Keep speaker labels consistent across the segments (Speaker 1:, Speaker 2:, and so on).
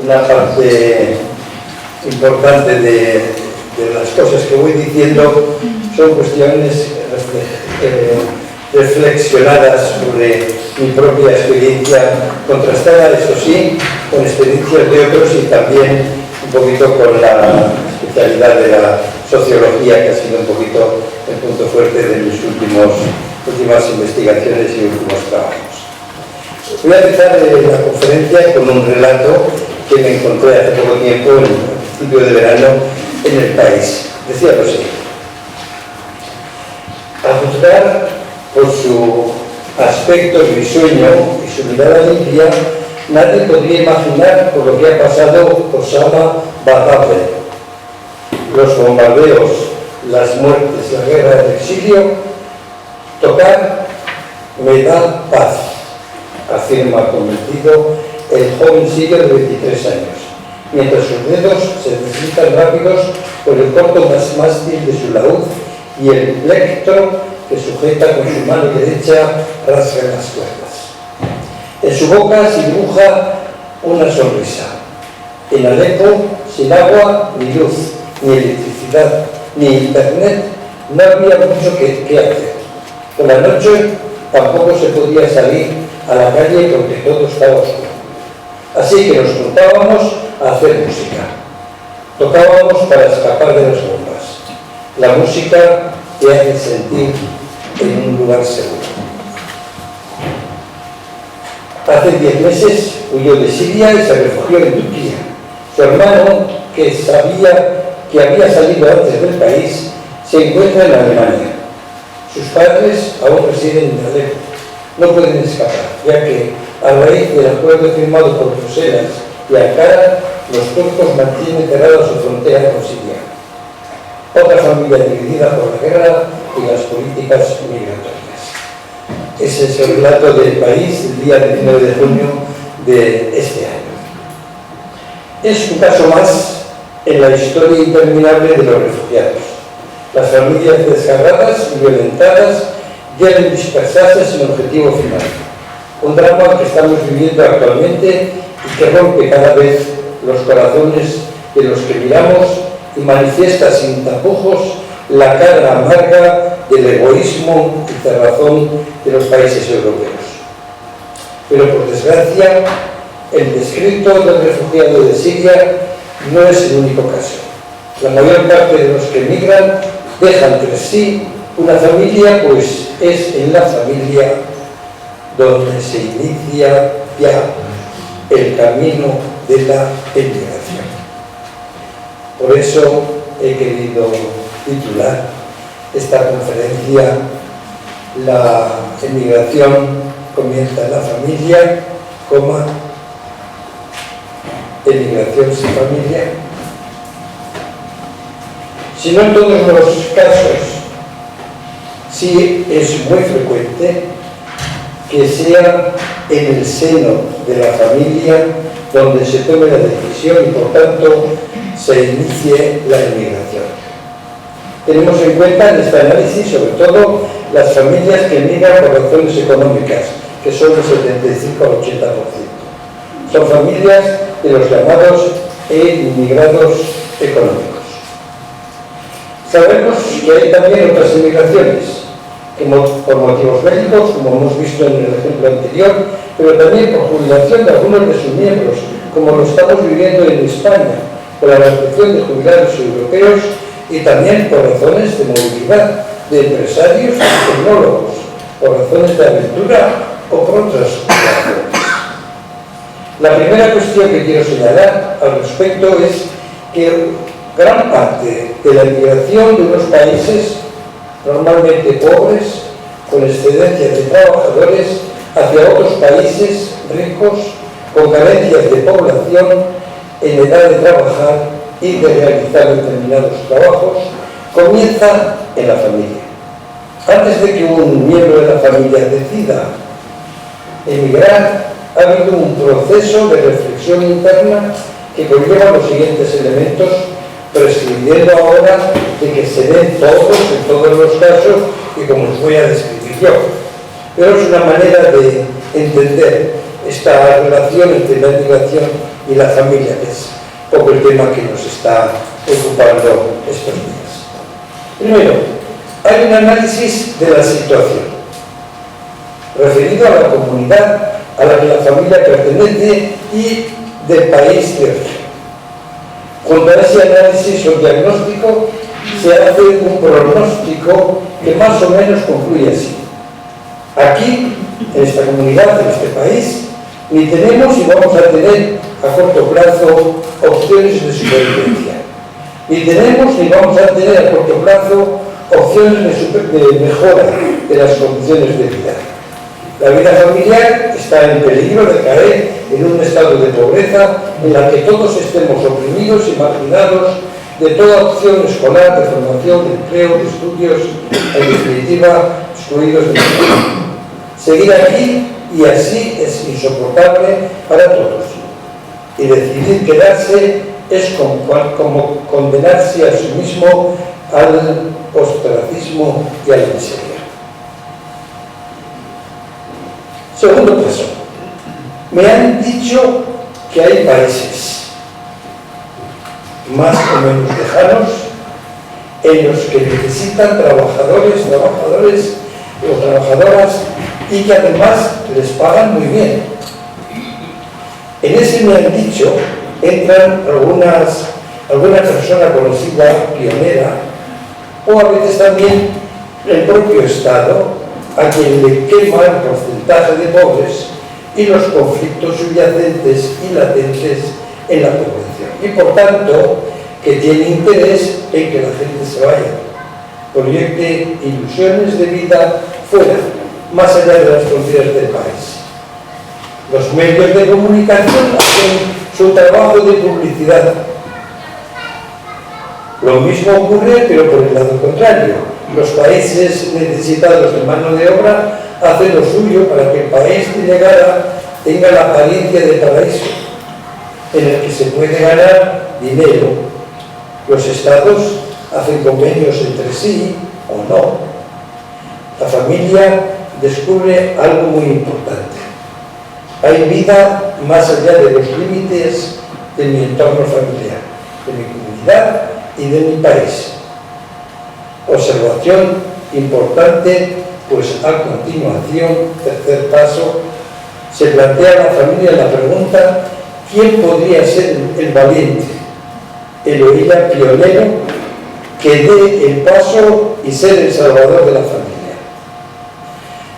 Speaker 1: una parte importante de las cosas que voy diciendo son cuestiones reflexionadas sobre mi propia experiencia, contrastada, eso sí, con experiencias de otros y también un poquito con la especialidad de la sociología, que ha sido un poquito el punto fuerte de mis últimas investigaciones y últimos trabajos. Voy a empezar la conferencia con un relato que me encontré hace poco tiempo, en el principio de verano, en El País. Decía lo siguiente: a juzgar por su aspecto risueño y su mirada limpia, nadie podría imaginar por lo que ha pasado Osama Bahaber. Los bombardeos, las muertes, la guerra, el exilio, tocar me da paz, afirma convencido el joven Seeger de 23 años, mientras sus dedos se deslizan rápidos por el corto mástil de su laúd y el plectro que sujeta con su mano derecha rasga las cuerdas. En su boca se dibuja una sonrisa. En Alepo, sin agua ni luz, ni electricidad, ni internet, no había mucho que hacer. Por la noche tampoco se podía salir a la calle porque todo estaba oscuro. Así que nos juntábamos a hacer música. Tocábamos para escapar de las bombas. La música te hace sentir en un lugar seguro. Hace 10 meses huyó de Siria y se refugió en Turquía. Su hermano, que sabía que había salido antes del país, se encuentra en Alemania. Sus padres aún residen en Alepo. No pueden escapar, ya que a raíz del acuerdo firmado por Bruselas y Ankara, los turcos mantienen cerrada su frontera con Siria. Otra familia dividida por la guerra y las políticas migratorias. Ese es el relato del País del día 19 de junio de este año. Es un caso más en la historia interminable de los refugiados. Las familias desgarradas y violentadas deben dispersarse sin objetivo final. Un drama que estamos viviendo actualmente y que rompe cada vez los corazones de los que miramos y manifiesta sin tapujos la cara amarga del egoísmo y cerrazón de los países europeos. Pero por desgracia, el descrito del refugiado de Siria no es el único caso. La mayor parte de los que emigran dejan tras sí una familia, pues es en la familia donde se inicia ya el camino de la emigración. Por eso he querido titular esta conferencia: la emigración comienza en la familia, emigración sin familia. Si no en todos los casos, sí es muy frecuente que sea en el seno de la familia donde se tome la decisión y por tanto se inicie la emigración. Tenemos en cuenta en este análisis sobre todo las familias que emigran por razones económicas, que son del 75 al 80%. Son familias de los llamados inmigrados económicos. Sabemos que hay también otras emigraciones, que por motivos médicos, como hemos visto en el ejemplo anterior, pero también por jubilación de algunos de sus miembros, como lo estamos viviendo en España, por la restricción de jubilados europeos y también por razones de movilidad de empresarios y tecnólogos, por razones de aventura o por otras razones. La primera cuestión que quiero señalar al respecto es que gran parte de la migración de unos países normalmente pobres, con excedencia de trabajadores, hacia otros países ricos, con carencias de población, en edad de trabajar y de realizar determinados trabajos, comienza en la familia. Antes de que un miembro de la familia decida emigrar, ha habido un proceso de reflexión interna que conlleva los siguientes elementos, prescindiendo ahora de que se den todos, en todos los casos, y como os voy a describir yo. Pero es una manera de entender esta relación entre la migración y la familia, que es un poco el tema que nos está ocupando estos días. Primero, hay un análisis de la situación referido a la comunidad a la que la familia pertenece y del país de origen. Junto a ese análisis o diagnóstico se hace un pronóstico que más o menos concluye así: aquí, en esta comunidad, en este país, ni tenemos ni vamos a tener a corto plazo opciones de supervivencia, ni tenemos ni vamos a tener a corto plazo opciones de mejora de las condiciones de vida. La vida familiar está en peligro de caer en un estado de pobreza en la que todos estemos oprimidos y marginados de toda opción escolar, de formación, de empleo, de estudios, en definitiva, excluidos de todo. Seguir aquí y así es insoportable para todos. Y decidir quedarse es como condenarse a sí mismo al ostracismo y a la miseria. Segundo caso. Me han dicho que hay países más o menos lejanos en los que necesitan trabajadores o trabajadoras y que además les pagan muy bien. En ese me han dicho entran alguna persona conocida, pionera, o a veces también el propio Estado, a quien le quema el porcentaje de pobres y los conflictos subyacentes y latentes en la población. Y por tanto, que tiene interés en que la gente se vaya, proyecte ilusiones de vida fuera, más allá de las fronteras del país. Los medios de comunicación hacen su trabajo de publicidad. Lo mismo ocurre, pero por el lado contrario. Los países necesitados de mano de obra hacen lo suyo para que el país de llegada tenga la apariencia de paraíso, en el que se puede ganar dinero. Los estados hacen convenios entre sí o no. La familia descubre algo muy importante. Hay vida más allá de los límites de mi entorno familiar, de mi comunidad y de mi país. Observación importante, pues a continuación, tercer paso, se plantea a la familia la pregunta: ¿quién podría ser el valiente, el o ella pionero, que dé el paso y ser el salvador de la familia?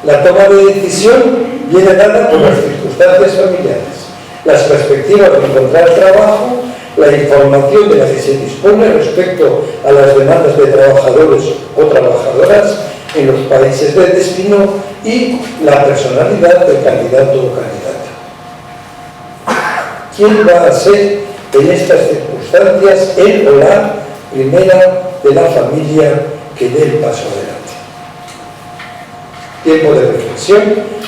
Speaker 1: La toma de decisión viene dada por las circunstancias familiares, las perspectivas de encontrar trabajo, la información de la que se dispone respecto a las demandas de trabajadores o trabajadoras en los países de destino y la personalidad del candidato o candidata. ¿Quién va a ser en estas circunstancias el o la primera de la familia que dé el paso adelante? Tiempo de reflexión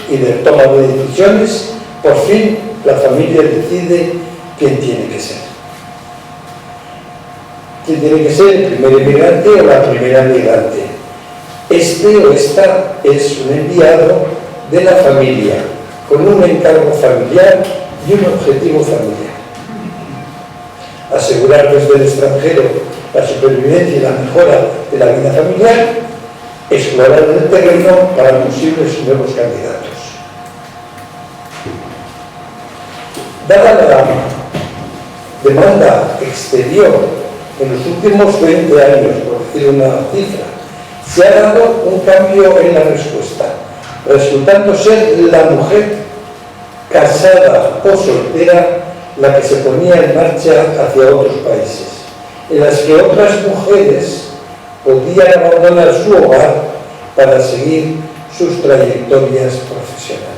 Speaker 1: y de toma de decisiones. Por fin la familia decide quién tiene que ser. ¿Quién tiene que ser el primer emigrante o la primera migrante? Este o esta es un enviado de la familia, con un encargo familiar y un objetivo familiar. Asegurar desde el extranjero la supervivencia y la mejora de la vida familiar, explorar el terreno para posibles nuevos candidatos. Dada la demanda exterior en los últimos 20 años, por decir una cifra, se ha dado un cambio en la respuesta, resultando ser la mujer casada o soltera la que se ponía en marcha hacia otros países, en las que otras mujeres podían abandonar su hogar para seguir sus trayectorias profesionales.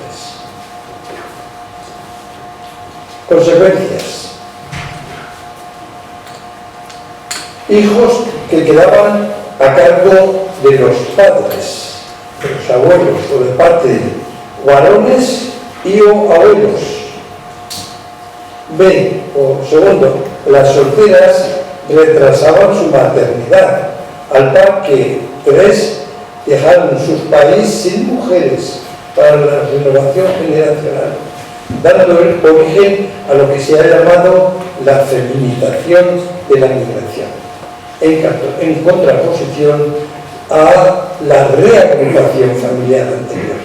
Speaker 1: Consecuencias: hijos que quedaban a cargo de los padres, de los abuelos o de parte de varones y o abuelos. B, o segundo, las solteras retrasaban su maternidad, al par que 3 dejaron sus países sin mujeres para la renovación generacional. dando origen a lo que se ha llamado la feminización de la migración, en contraposición a la reagrupación familiar anterior.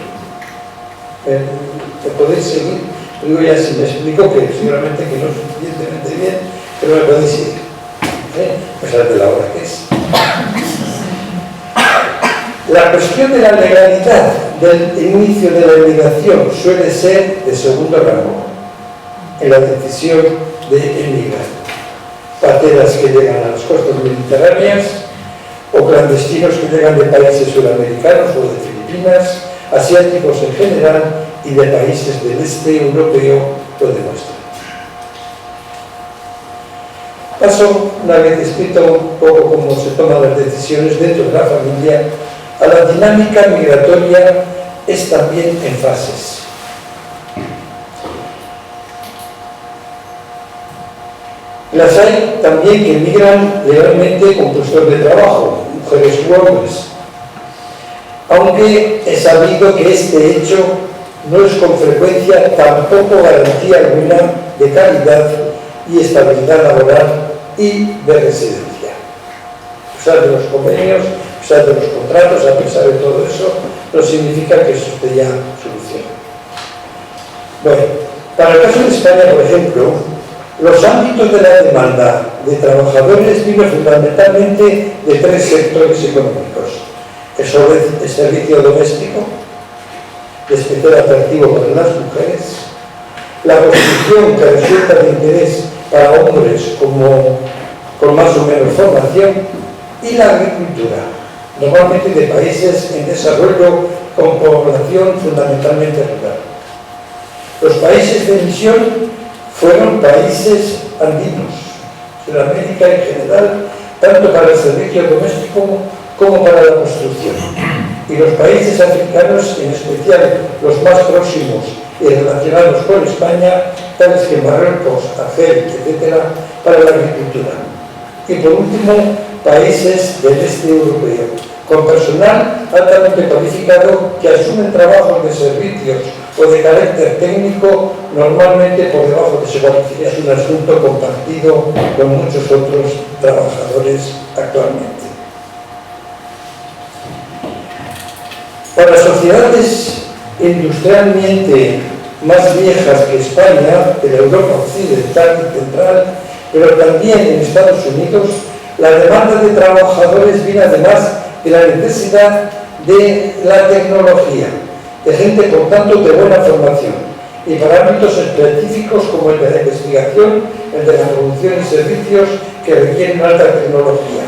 Speaker 1: ¿Me podéis seguir? Digo ya si me explico, que seguramente que no es suficientemente bien, pero me podéis seguir, a pesar de la hora que es. La cuestión de la legalidad del inicio de la emigración suele ser de segundo rango en la decisión de emigrar. Pateras que llegan a las costas mediterráneas o clandestinos que llegan de países sudamericanos o de Filipinas, asiáticos en general y de países del este europeo o de nuestro. Paso, una vez descrito un poco cómo se toman las decisiones dentro de la familia, a la dinámica migratoria es también en fases. Las hay también que migran legalmente con puestos de trabajo, mujeres u hombres, aunque es sabido que este hecho no es con frecuencia tampoco garantía alguna de calidad y estabilidad laboral y de residencia. A pesar de los convenios, a pesar de los contratos, a pesar de todo eso, no significa que eso esté ya solucionado. Bueno, para el caso de España, por ejemplo, los ámbitos de la demanda de trabajadores vienen fundamentalmente de tres sectores económicos: el servicio doméstico, de especial atractivo para las mujeres; la construcción, que resulta de interés para hombres con más o menos formación; y la agricultura, normalmente de países en desarrollo con población fundamentalmente rural. Los países de emisión fueron países andinos, Sudamérica en general, tanto para el servicio doméstico como para la construcción. Y los países africanos, en especial los más próximos y relacionados con España, tales que Marruecos, Argelia, etc., para la agricultura. Y por último, países del este europeo, con personal altamente cualificado que asumen trabajos de servicios o de carácter técnico, normalmente por debajo de su cualificación. Es un asunto compartido con muchos otros trabajadores actualmente. Para sociedades industrialmente más viejas que España, de la Europa occidental y central, pero también en Estados Unidos, la demanda de trabajadores viene además de la necesidad de la tecnología, de gente, por tanto, de buena formación, y para ámbitos específicos como el de la investigación, el de la producción y servicios que requieren alta tecnología,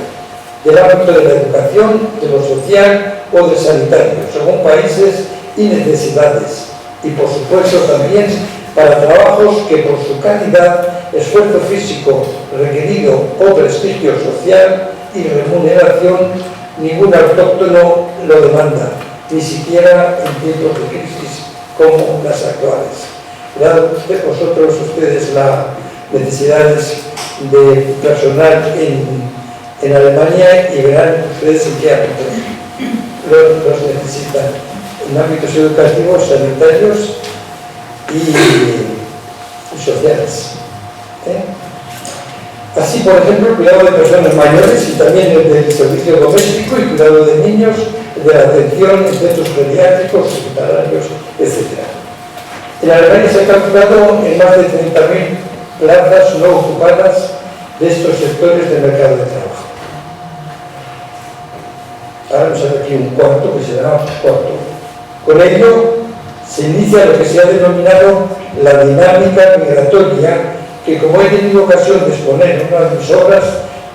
Speaker 1: del ámbito de la educación, de lo social o de sanitario, según países y necesidades, y por supuesto también para trabajos que por su calidad, esfuerzo físico requerido o prestigio social y remuneración, ningún autóctono lo demanda, ni siquiera en tiempos de crisis como las actuales. Vean ustedes las necesidades de personal en Alemania y verán ustedes en qué ámbitos los necesitan, en ámbitos educativos, sanitarios y sociales. Así, por ejemplo, el cuidado de personas mayores y también el del servicio doméstico y cuidado de niños, de la atención en centros pediátricos, hospitalarios, etc. En Alemania se ha calculado en más de 30.000 plazas no ocupadas de estos sectores del mercado de trabajo. Ahora nos sale aquí un cuarto que se llama cuarto. Con ello se inicia lo que se ha denominado la dinámica migratoria, que, como he tenido ocasión de exponer en una de mis obras,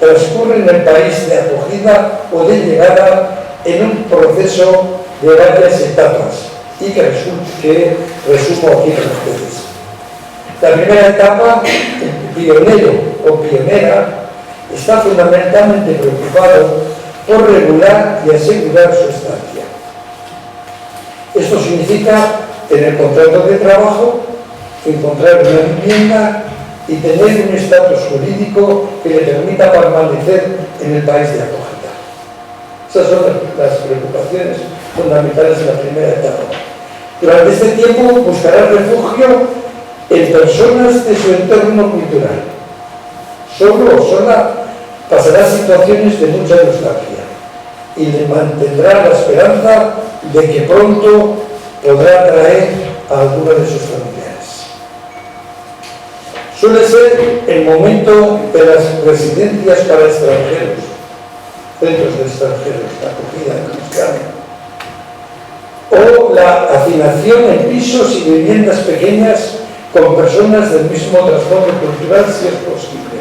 Speaker 1: transcurre en el país de acogida o de llegada en un proceso de varias etapas y que resumo aquí para ustedes. La primera etapa, el pionero o pionera está fundamentalmente preocupado por regular y asegurar su estancia. Esto significa tener contrato de trabajo, encontrar una vivienda y tener un estatus jurídico que le permita permanecer en el país de acogida. Esas son las preocupaciones fundamentales de la primera etapa. Durante este tiempo buscará refugio en personas de su entorno cultural. Solo o sola pasará situaciones de mucha nostalgia y le mantendrá la esperanza de que pronto podrá traer a alguno de sus familiares. Suele ser el momento de las residencias para extranjeros, centros de extranjeros, la acogida en Euskadi, o la hacinación en pisos y viviendas pequeñas con personas del mismo trasfondo cultural, si es posible.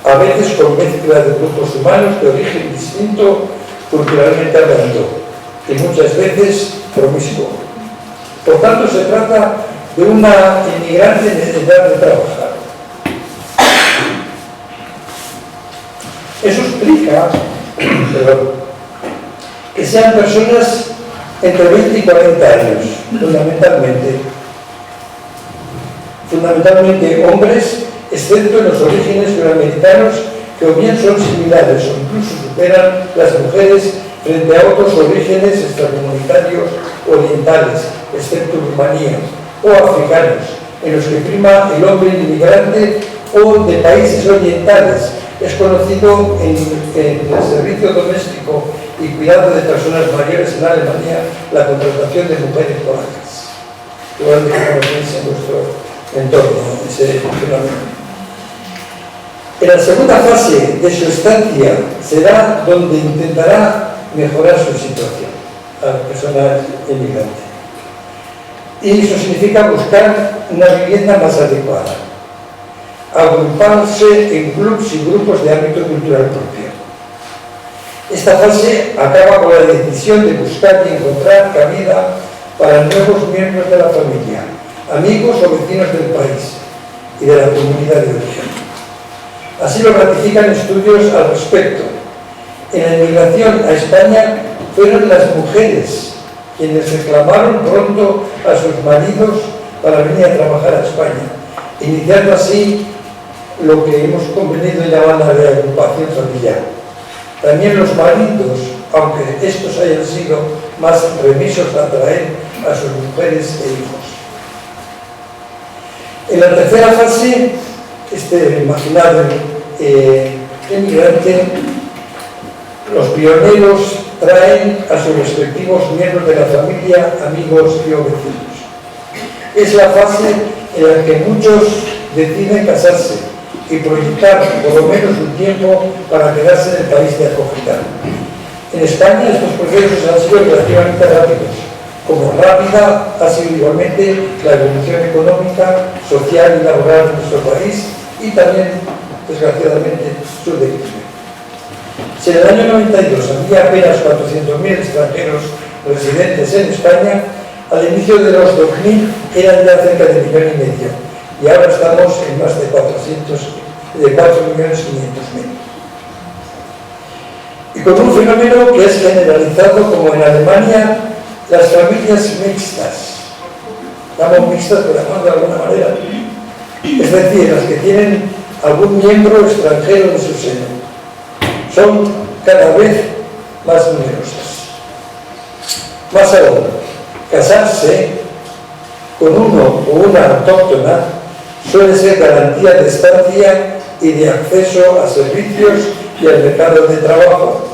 Speaker 1: A veces con mezcla de grupos humanos de origen distinto, culturalmente hablando, y muchas veces promiscuo. Por tanto, se trata de una inmigrante en necesidad de trabajar. Eso explica que sean personas entre 20 y 40 años, fundamentalmente hombres, excepto en los orígenes suramericanos, que o bien son similares o incluso superan las mujeres frente a otros orígenes extracomunitarios orientales, excepto Rumanía, o africanos, en los que prima el hombre inmigrante, o de países orientales. Es conocido en el servicio doméstico y cuidado de personas mayores en Alemania la contratación de mujeres polacas. Igual de que conocéis en vuestro entorno ese fenómeno. En la segunda fase de su estancia será donde intentará mejorar su situación a la persona inmigrante. Y eso significa buscar una vivienda más adecuada, agruparse en clubs y grupos de ámbito cultural propio. Esta fase acaba con la decisión de buscar y encontrar cabida para nuevos miembros de la familia, amigos o vecinos del país y de la comunidad de origen. Así lo ratifican estudios al respecto. En la inmigración a España fueron las mujeres quienes reclamaron pronto a sus maridos para venir a trabajar a España, iniciando así lo que hemos convenido llamar la reagrupación familiar. También los maridos, aunque estos hayan sido más remisos a atraer a sus mujeres e hijos. En la tercera fase, este imaginado inmigrante, los pioneros traen a sus respectivos miembros de la familia, amigos y vecinos. Es la fase en la que muchos deciden casarse y proyectar por lo menos un tiempo para quedarse en el país de acogida. En España estos procesos han sido relativamente rápidos, como rápida ha sido igualmente la evolución económica, social y laboral de nuestro país y también, desgraciadamente, su declive. Si en el año 92 había apenas 400.000 extranjeros residentes en España, al inicio de los 2000 eran ya cerca de 1,5 millones y ahora estamos en más de 4.500.000. Y con un fenómeno que es generalizado como en Alemania, las familias mixtas. Estamos mixtas, por llamarlo de alguna manera. Es decir, las que tienen algún miembro extranjero de su seno. Son cada vez más numerosas. Más aún, casarse con uno o una autóctona suele ser garantía de estancia y de acceso a servicios y al mercado de trabajo,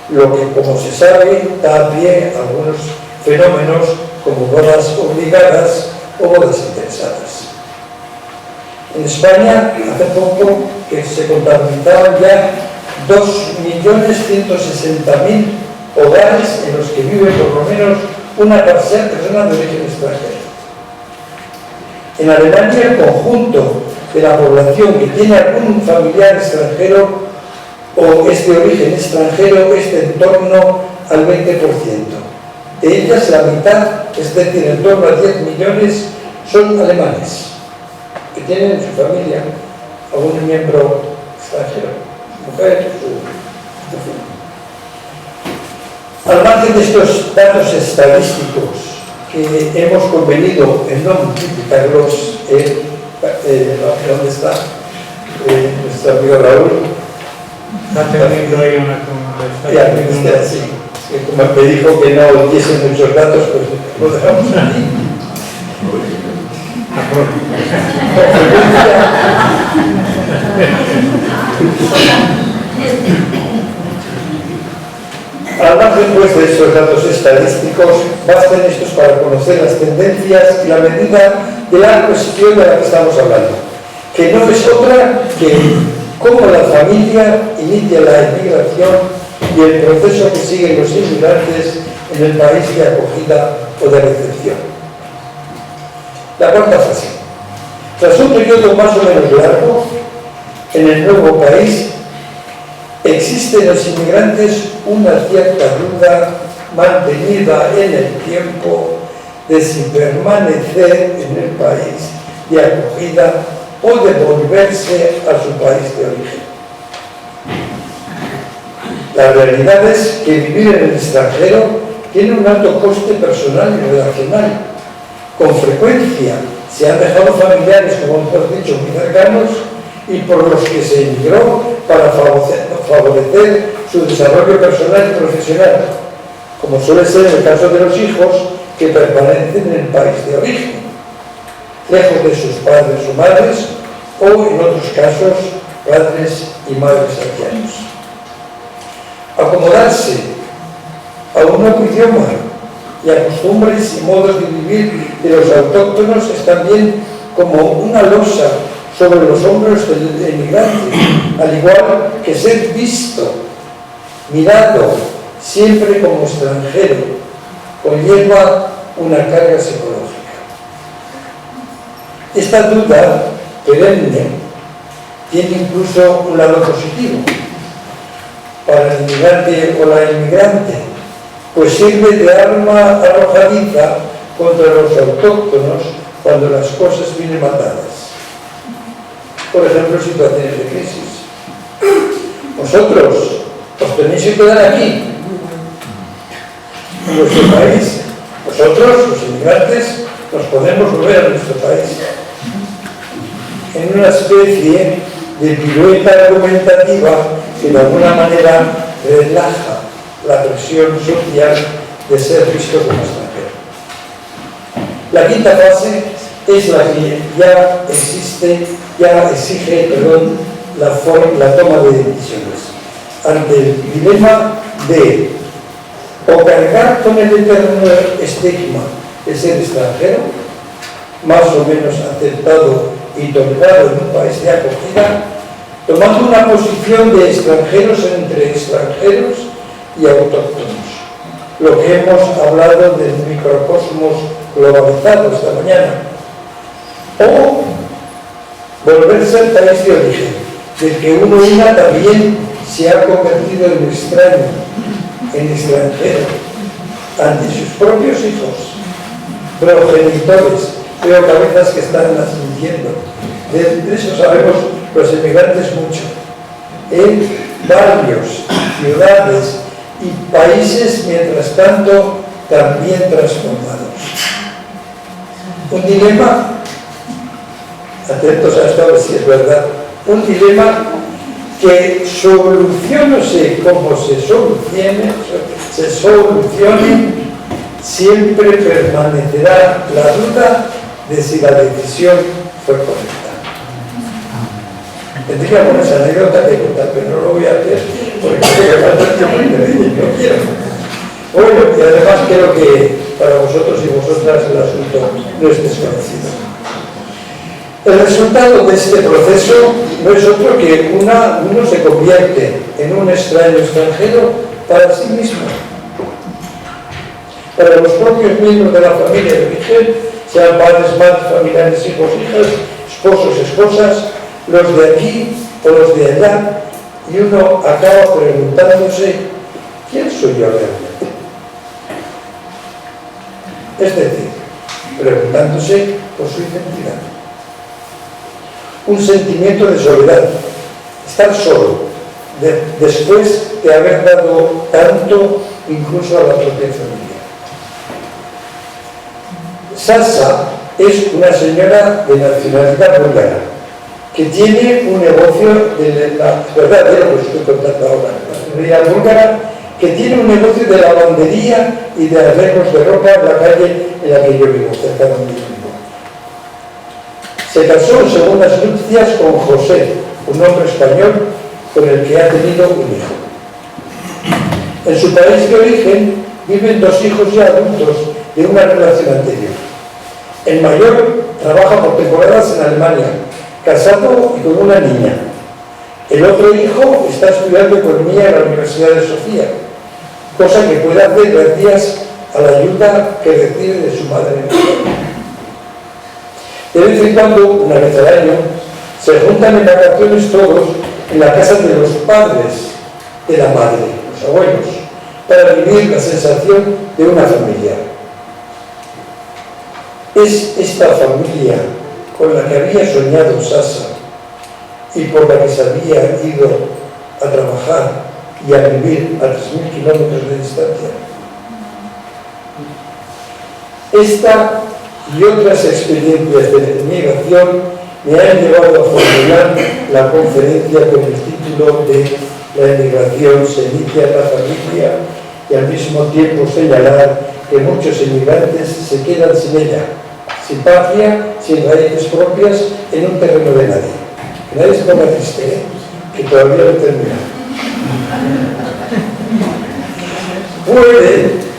Speaker 1: lo que, como se sabe, da pie a algunos fenómenos como bodas obligadas o bodas interesadas. En España, hace poco que se contabilizaban ya 2.160.000 hogares en los que vive por lo menos una persona de origen extranjero. En Alemania, el conjunto de la población que tiene algún familiar extranjero o es de origen extranjero es de en torno al 20%. De ellas, la mitad, es decir, en torno a 10 millones, son alemanes, que tienen en su familia algún miembro extranjero, su mujer, Al margen de estos datos estadísticos que hemos convenido en no multiplicarlos, ¿dónde está nuestro amigo Raúl?
Speaker 2: Está teniendo ahí una
Speaker 1: conversación. Sí, como me dijo que no diese muchos datos, pues lo dejamos aquí. Al margen pues de esos datos estadísticos, bastan estos para conocer las tendencias y la medida de la cuestión de la que estamos hablando, que no es otra que cómo la familia inicia la inmigración y el proceso que siguen los inmigrantes en el país de acogida o de recepción. La cuarta fase. Tras un periodo más o menos largo en el nuevo país, existe en los inmigrantes una cierta duda mantenida en el tiempo de si permanecer en el país de acogida o de volverse a su país de origen. La realidad es que vivir en el extranjero tiene un alto coste personal y relacional. Con frecuencia se han dejado familiares, como hemos dicho, muy cercanos y por los que se emigró para favorecer su desarrollo personal y profesional, como suele ser el caso de los hijos que permanecen en el país de origen, lejos de sus padres o madres, o en otros casos, padres y madres ancianos. Acomodarse a un nuevo idioma y a costumbres y modos de vivir de los autóctonos es también como una losa sobre los hombros del emigrante, al igual que ser visto, mirado siempre como extranjero, conlleva una carga psicológica. Esta duda perenne tiene incluso un lado positivo para el inmigrante o la inmigrante, pues sirve de arma arrojadiza contra los autóctonos cuando las cosas vienen matadas. Por ejemplo, situaciones de crisis. Vosotros os tenéis que quedar aquí, en vuestro país. Vosotros, los inmigrantes, nos podemos volver a nuestro país. En una especie de pirueta argumentativa que de alguna manera relaja la presión social de ser visto como extranjero. La quinta fase es la que ya exige la toma de decisiones ante el dilema de o cargar con el eterno estigma de ser extranjero, más o menos aceptado y tolerado en un país de acogida, tomando una posición de extranjeros entre extranjeros y autóctonos, lo que hemos hablado del microcosmos globalizado esta mañana, o volverse al país de origen, del que uno también se ha convertido en extraño, en extranjero, ante sus propios hijos, progenitores, veo cabezas que están asintiendo. De eso sabemos los emigrantes mucho. En barrios, ciudades y países, mientras tanto, también transformados. Un dilema, atentos a esto a ver si es verdad, un dilema que solucionase como se solucione, siempre permanecerá la duda de si la decisión fue correcta. Tendría buenas anécdotas de contar, pero no lo voy a hacer porque me falta el tiempo y no quiero. Bueno, y además creo que para vosotros y vosotras el asunto no es desconocido. El resultado de este proceso no es otro que uno se convierte en un extraño extranjero para sí mismo. Para los propios miembros de la familia de origen, sean padres, madres, familiares, hijos, hijas, esposos, esposas, los de aquí o los de allá, y uno acaba preguntándose, ¿quién soy yo realmente? Es decir, preguntándose por su identidad. Un sentimiento de soledad, estar solo, después de haber dado tanto incluso a la propia familia. Sasa es una señora de nacionalidad búlgara que tiene un negocio de la verdadero que estoy contando ahora, la nacionalidad búlgara, que tiene un negocio de lavandería y de arreglos de ropa en la calle en la que yo vivo, cerca de donde yo vivo. Se casó en segundas nupcias con José, un hombre español con el que ha tenido un hijo. En su país de origen viven 2 hijos ya adultos de una relación anterior. El mayor trabaja por temporadas en Alemania, casado y con una niña. El otro hijo está estudiando economía en la Universidad de Sofía, cosa que puede hacer gracias a la ayuda que recibe de su madre en España. De vez en cuando, una vez al año, se juntan en vacaciones todos en la casa de los padres de la madre, los abuelos, para vivir la sensación de una familia. Es esta familia con la que había soñado Sasa y por la que se había ido a trabajar y a vivir a 3.000 kilómetros de distancia. Esta y otras experiencias de migración me han llevado a formular la conferencia con el título de La emigración se inicia en la familia y al mismo tiempo señalar que muchos emigrantes se quedan sin ella, sin patria, sin raíces propias, en un terreno de nadie. Que nadie se ponga triste, que todavía no termina. Puede,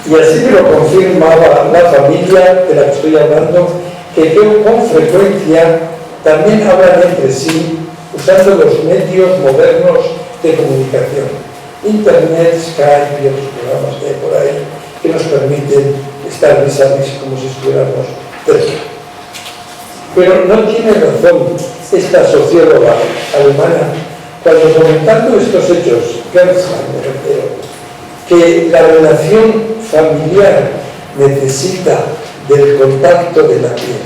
Speaker 1: y así me lo confirmaba la familia de la que estoy hablando, que con frecuencia también hablan entre sí usando los medios modernos de comunicación, Internet, Skype y otros programas que hay por ahí que nos permiten estar vis a vis como si estuviéramos cerca. Pero no tiene razón esta socióloga alemana cuando comentando estos hechos, Gershman, me refiero, que la relación familiar necesita del contacto de la piel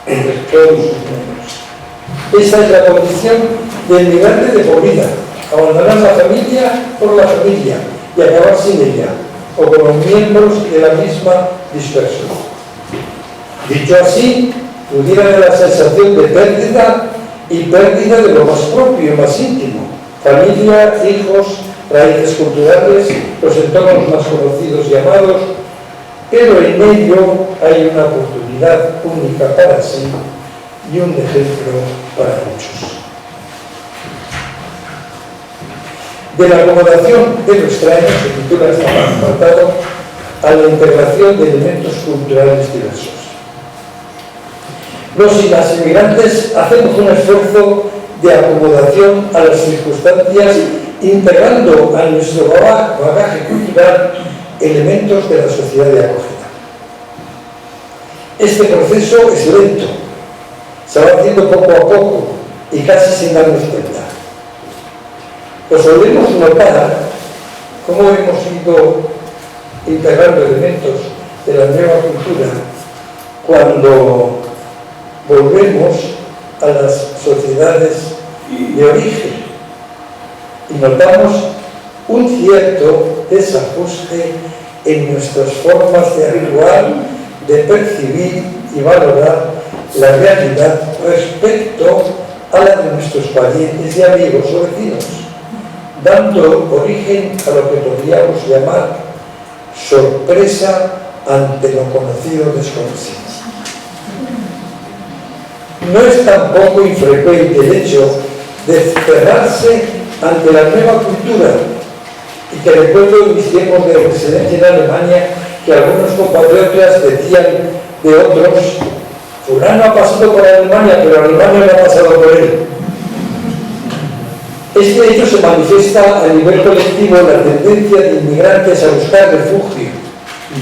Speaker 1: entre todos sus miembros. Esa es la condición del migrante de por vida, abandonar la familia por la familia y acabar sin ella, o con los miembros de la misma dispersión. Dicho así, pudiera dar la sensación de pérdida y pérdida de lo más propio y más íntimo, familia, hijos, raíces culturales, los entornos más conocidos y amados, pero en ello hay una oportunidad única para sí y un ejemplo para muchos. De la acomodación de lo extraño se titula este apartado a la integración de elementos culturales diversos. Los y las inmigrantes hacemos un esfuerzo de acomodación a las circunstancias, integrando a nuestro bagaje cultural elementos de la sociedad de acogida. Este proceso es lento, se va haciendo poco a poco y casi sin darnos cuenta. Pues solemos notar cómo hemos ido integrando elementos de la nueva cultura cuando volvemos a las sociedades de origen y notamos un cierto desajuste en nuestras formas de actuar, de percibir y valorar la realidad respecto a la de nuestros parientes y amigos o vecinos, dando origen a lo que podríamos llamar sorpresa ante lo conocido desconocido. No es tampoco infrecuente el hecho de cerrarse ante la nueva cultura, y que recuerdo en mis tiempos de residencia en Alemania que algunos compatriotas decían de otros: fulano ha pasado por Alemania, pero Alemania no ha pasado por él. Este hecho se manifiesta a nivel colectivo en la tendencia de inmigrantes a buscar refugio,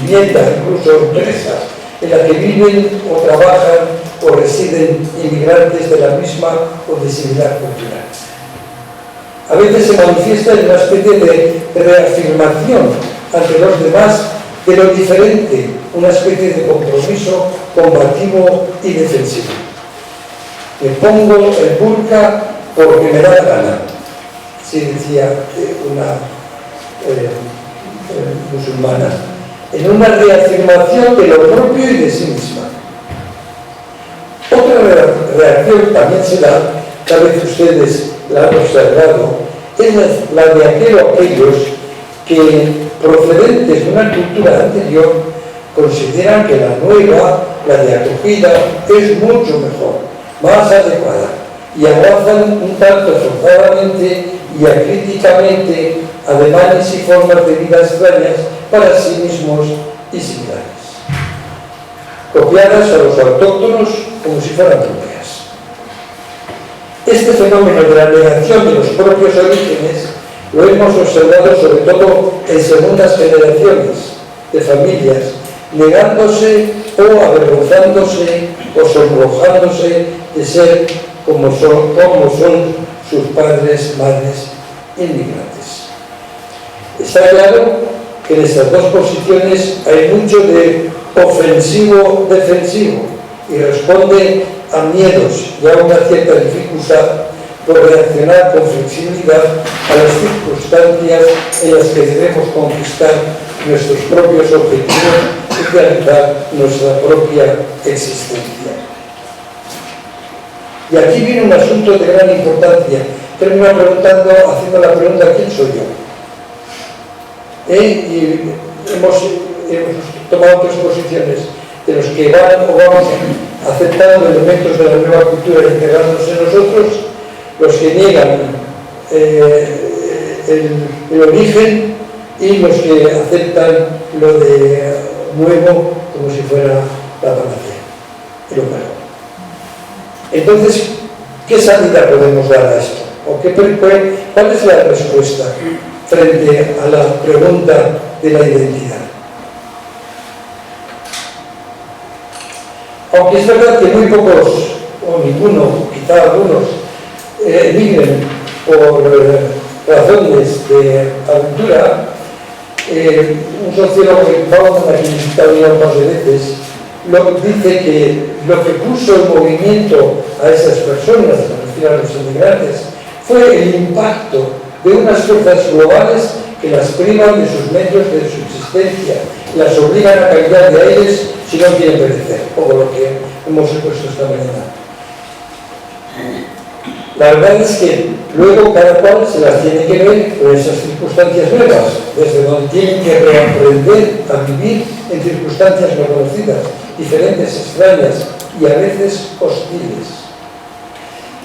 Speaker 1: vivienda, incluso empresas, en la que viven o trabajan o residen inmigrantes de la misma o de similar cultura. A veces se manifiesta en una especie de reafirmación ante los demás de lo diferente, una especie de compromiso combativo y defensivo. Me pongo el burka porque me da la gana, así decía una musulmana, en una reafirmación de lo propio y de sí misma. Otra reacción también se da, tal vez ustedes la han observado, es la de aquellos que, procedentes de una cultura anterior, consideran que la nueva, la de acogida, es mucho mejor, más adecuada, y abrazan un tanto forzadamente y acríticamente ademanes y formas de vida extrañas para sí mismos y similares, copiadas a los autóctonos como si fueran propias. Este fenómeno de la negación de los propios orígenes lo hemos observado sobre todo en segundas generaciones de familias, negándose o avergonzándose o sonrojándose de ser como son sus padres, madres inmigrantes. Está claro que en estas dos posiciones hay mucho de ofensivo-defensivo y responde a miedos y a una cierta dificultad por reaccionar con flexibilidad a las circunstancias en las que debemos conquistar nuestros propios objetivos y realizar nuestra propia existencia. Y aquí viene un asunto de gran importancia. Termino haciendo la pregunta: ¿quién soy yo? Y hemos tomado tres posiciones de los que van o vamos aceptando elementos de la nueva cultura e integrándose en nosotros, los que niegan el origen y los que aceptan lo de nuevo como si fuera la panacea y lo mejor. Entonces, ¿qué salida podemos dar a esto? ¿O cuál es la respuesta frente a la pregunta de la identidad? Aunque es verdad que muy pocos, o ninguno, quizá algunos, emigren por razones de aventura, un sociólogo que Bauman, a quien he citado ya un par de veces, dice que lo que puso en movimiento a esas personas, me refiero a los inmigrantes, fue el impacto de unas fuerzas globales que las privan de sus medios de subsistencia, las obligan a cambiar de aires si no quieren perecer, como lo que hemos expuesto esta mañana. La verdad es que luego cada cual se las tiene que ver con esas circunstancias nuevas, desde donde tienen que reaprender a vivir en circunstancias no conocidas, diferentes, extrañas y a veces hostiles.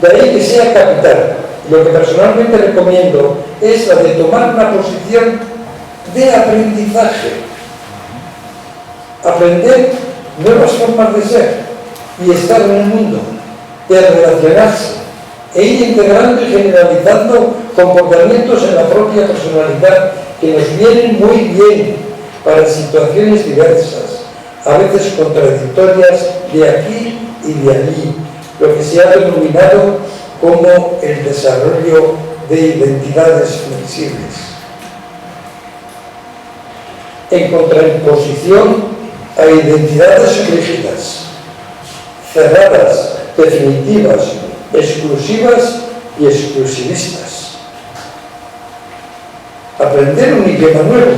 Speaker 1: De ahí que sea capital. Lo que personalmente recomiendo es la de tomar una posición de aprendizaje. Aprender nuevas formas de ser y estar en el mundo, de relacionarse e ir integrando y generalizando comportamientos en la propia personalidad que nos vienen muy bien para situaciones diversas, a veces contradictorias de aquí y de allí, lo que se ha denominado como el desarrollo de identidades flexibles. En contraposición a identidades rígidas, cerradas, definitivas, exclusivas y exclusivistas. Aprender un idioma nuevo,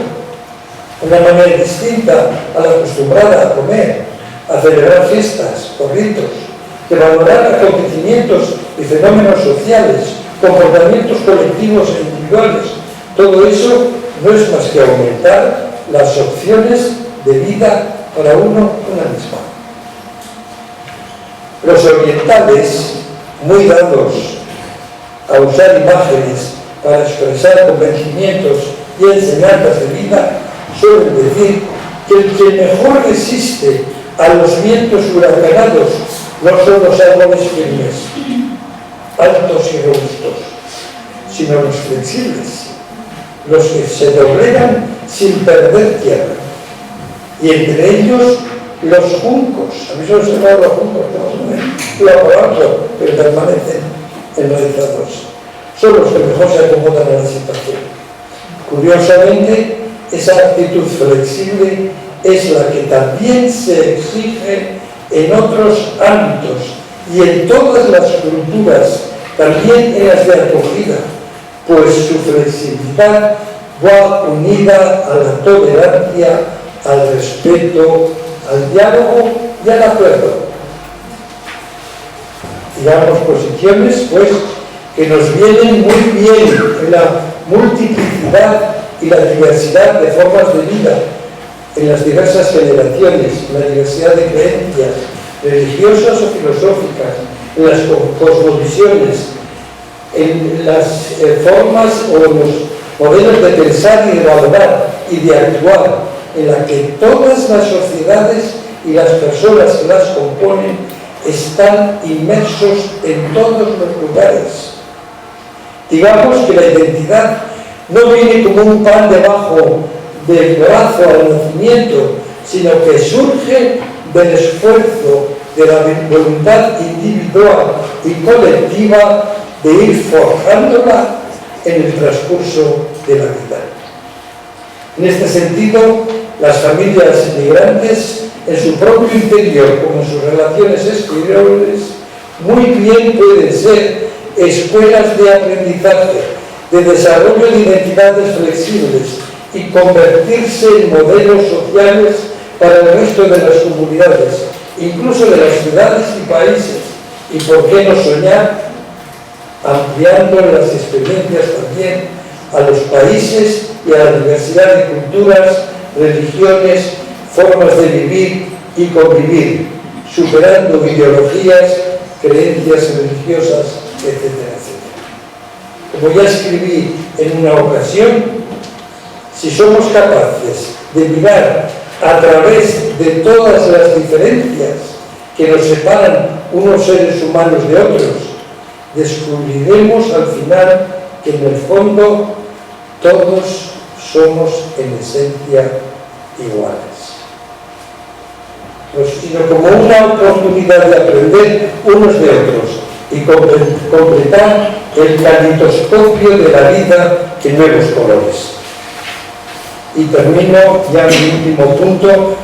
Speaker 1: una manera distinta a la acostumbrada a comer, a celebrar fiestas o ritos, de valorar acontecimientos y fenómenos sociales, comportamientos colectivos e individuales. Todo eso no es más que aumentar las opciones de vida para uno una misma. Los orientales, muy dados a usar imágenes para expresar convencimientos y enseñanzas de vida, suelen decir que el que mejor resiste a los vientos huracanados no son los árboles firmes, altos y robustos, sino los flexibles, los que se doblegan sin perder tierra, y entre ellos los juncos. A mí solo se me los juncos, no lo aparato, pero permanecen enraizados. Son los que mejor se acomodan a la situación. Curiosamente, esa actitud flexible es la que también se exige en otros ámbitos y en todas las culturas, también en las de acogida, pues su flexibilidad va unida a la tolerancia, al respeto, al diálogo y al acuerdo. Digamos, posiciones pues que nos vienen muy bien en la multiplicidad y la diversidad de formas de vida en las diversas generaciones, en la diversidad de creencias religiosas o filosóficas, en las cosmovisiones, en las formas o los modelos de pensar y de valorar y de actuar, en la que todas las sociedades y las personas que las componen están inmersos en todos los lugares. Digamos que la identidad no viene como un pan debajo del brazo al nacimiento, sino que surge del esfuerzo de la voluntad individual y colectiva de ir forjándola en el transcurso de la vida. En este sentido, las familias migrantes, en su propio interior como en sus relaciones exteriores, muy bien pueden ser escuelas de aprendizaje, de desarrollo de identidades flexibles y convertirse en modelos sociales para el resto de las comunidades, incluso de las ciudades y países, y por qué no soñar ampliando las experiencias también a los países y a la diversidad de culturas, religiones, formas de vivir y convivir, superando ideologías, creencias religiosas, etcétera, etcétera. Como ya escribí en una ocasión, si somos capaces de mirar a través de todas las diferencias que nos separan unos seres humanos de otros, descubriremos al final que en el fondo todos somos en esencia iguales. Sino como una oportunidad de aprender unos de otros y completar el caleidoscopio de la vida en nuevos colores. Y termino ya mi último punto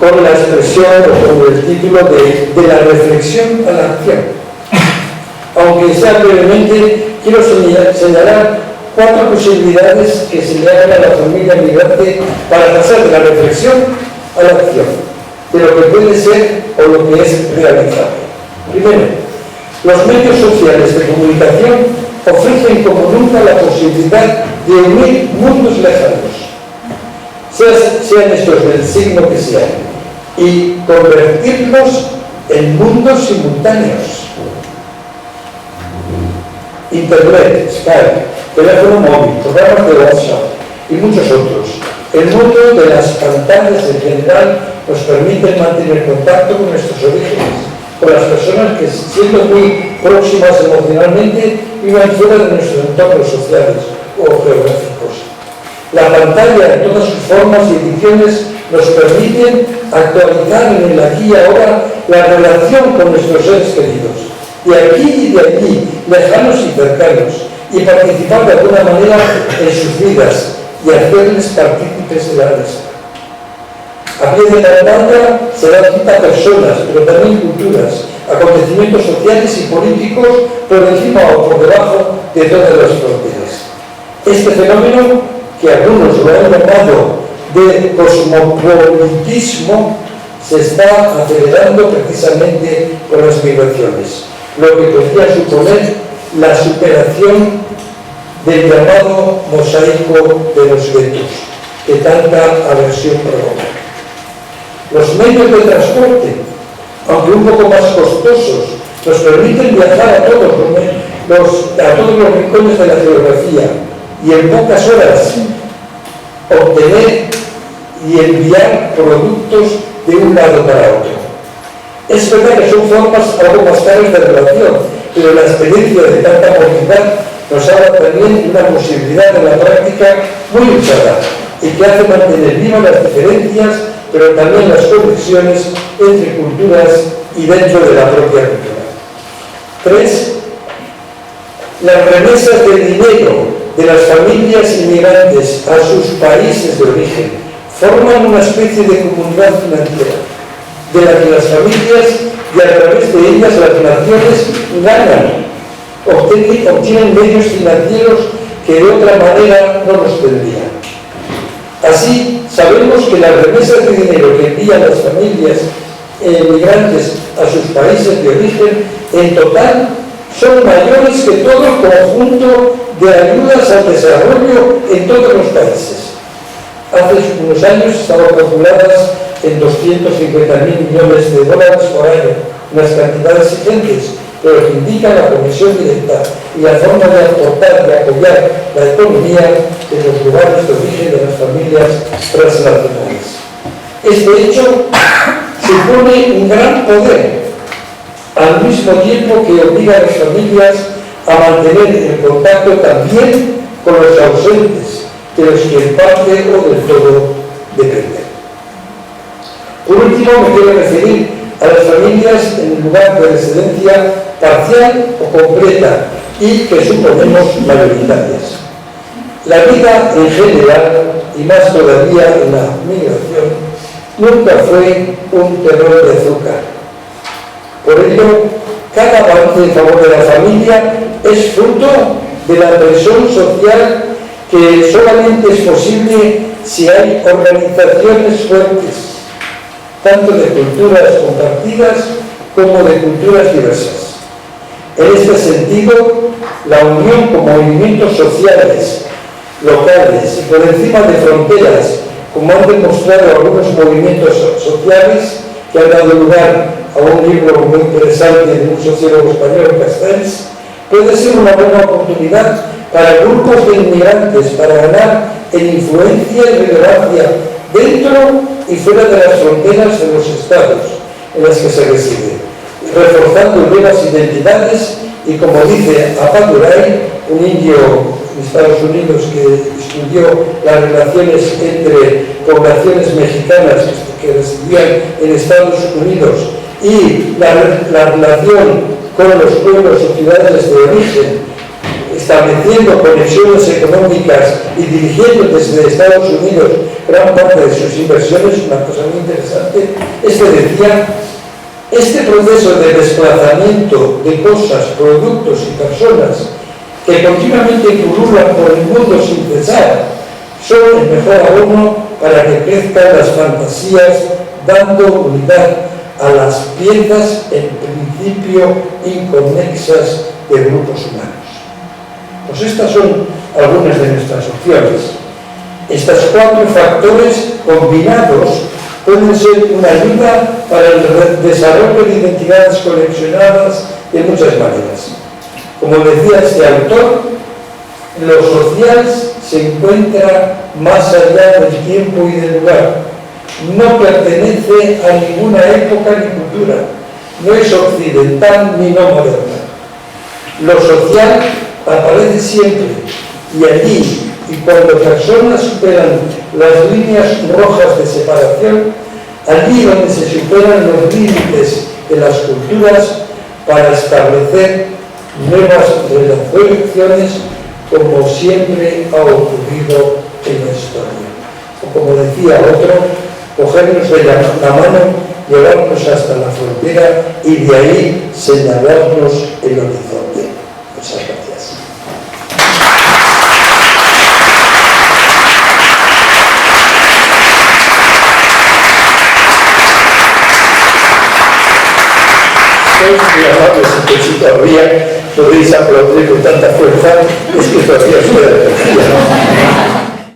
Speaker 1: con la expresión o con el título de la reflexión a la acción. Aunque sea brevemente, quiero señalar 4 posibilidades que se le dan a la familia migrante para pasar de la reflexión a la acción, de lo que puede ser o lo que es realizable. Primero, los medios sociales de comunicación ofrecen como nunca la posibilidad de unir mundos lejanos, sean estos del signo que sean, y convertirlos en mundos simultáneos. Internet, Skype, teléfono móvil, programas de WhatsApp y muchos otros. El mundo de las pantallas en general nos permite mantener contacto con nuestros orígenes, con las personas que, siendo muy próximas emocionalmente, viven fuera de nuestros entornos sociales o geográficos. La pantalla en todas sus formas y ediciones nos permiten actualizar en el aquí y ahora la relación con nuestros seres queridos, de aquí y de allí, lejanos y cercanos, y participar de alguna manera en sus vidas y hacerles partícipes de la nuestra. A pie de la pantalla se dan cita personas, pero también culturas, acontecimientos sociales y políticos por encima o por debajo de todas las fronteras. Este fenómeno, que algunos lo han llamado de cosmopolitismo, se está acelerando precisamente con las migraciones, lo que podría suponer la superación del llamado mosaico de los guetos, que tanta aversión provoca. Los medios de transporte, aunque un poco más costosos, nos permiten viajar a todos los rincones de la geografía y en pocas horas obtener y enviar productos de un lado para otro. Es verdad que son formas algo más caras de relación, pero la experiencia de tanta movilidad nos habla también de una posibilidad en la práctica muy usada y que hace mantener vivas las diferencias, pero también las conexiones entre culturas y dentro de la propia cultura. 3. Las remesas de dinero de las familias inmigrantes a sus países de origen forman una especie de comunidad financiera, de la que las familias y a través de ellas las naciones ganan, obtienen medios financieros que de otra manera no los tendrían. Así, sabemos que las remesas de dinero que envían las familias migrantes a sus países de origen, en total, son mayores que todo el conjunto de ayudas al desarrollo en todos los países. Hace unos años estaban calculadas en 250.000 millones de dólares por año, unas cantidades exigentes, pero que indica la conexión directa y la forma de aportar y apoyar la economía en los lugares de origen de las familias transnacionales. Este hecho supone un gran poder, al mismo tiempo que obliga a las familias a mantener el contacto también con los ausentes, de los que en parte o del todo dependen. Por último, me quiero referir a las familias en lugar de residencia parcial o completa y que suponemos mayoritarias. La vida en general, y más todavía en la migración, nunca fue un terror de azúcar. Por ello, cada avance en favor de la familia es fruto de la presión social que solamente es posible si hay organizaciones fuertes, tanto de culturas compartidas como de culturas diversas. En este sentido, la unión con movimientos sociales, locales y por encima de fronteras, como han demostrado algunos movimientos sociales que han dado lugar a un libro muy interesante de un sociólogo español, Castells, puede ser una buena oportunidad para grupos de inmigrantes para ganar en influencia y relevancia dentro y fuera de las fronteras de los estados en las que se reside, reforzando nuevas identidades y, como dice Appadurai, un indio en Estados Unidos que estudió las relaciones entre poblaciones mexicanas que residían en Estados Unidos y la relación con los pueblos o ciudades de origen, estableciendo conexiones económicas y dirigiendo desde Estados Unidos gran parte de sus inversiones, una cosa muy interesante. Decía, este proceso de desplazamiento de cosas, productos y personas que continuamente pululan por el mundo sin cesar, son el mejor abono para que crezcan las fantasías, dando unidad a las piezas en principio inconexas de grupos humanos. Pues estas son algunas de nuestras opciones. Estos 4 factores combinados pueden ser una ayuda para el desarrollo de identidades conexionadas de muchas maneras. Como decía este autor, lo social se encuentra más allá del tiempo y del lugar. No pertenece a ninguna época ni cultura. No es occidental ni no moderna. Lo social aparece siempre y allí, y cuando personas superan las líneas rojas de separación, allí donde se superan los límites de las culturas para establecer nuevas relaciones, como siempre ha ocurrido en la historia. O como decía otro, cogernos de la mano, llevarnos hasta la frontera y de ahí señalarnos el horizonte. Muchas gracias. Sois muy amables y que si todavía podéis aplaudir con tanta fuerza, es que todavía os queda energía, ¿no?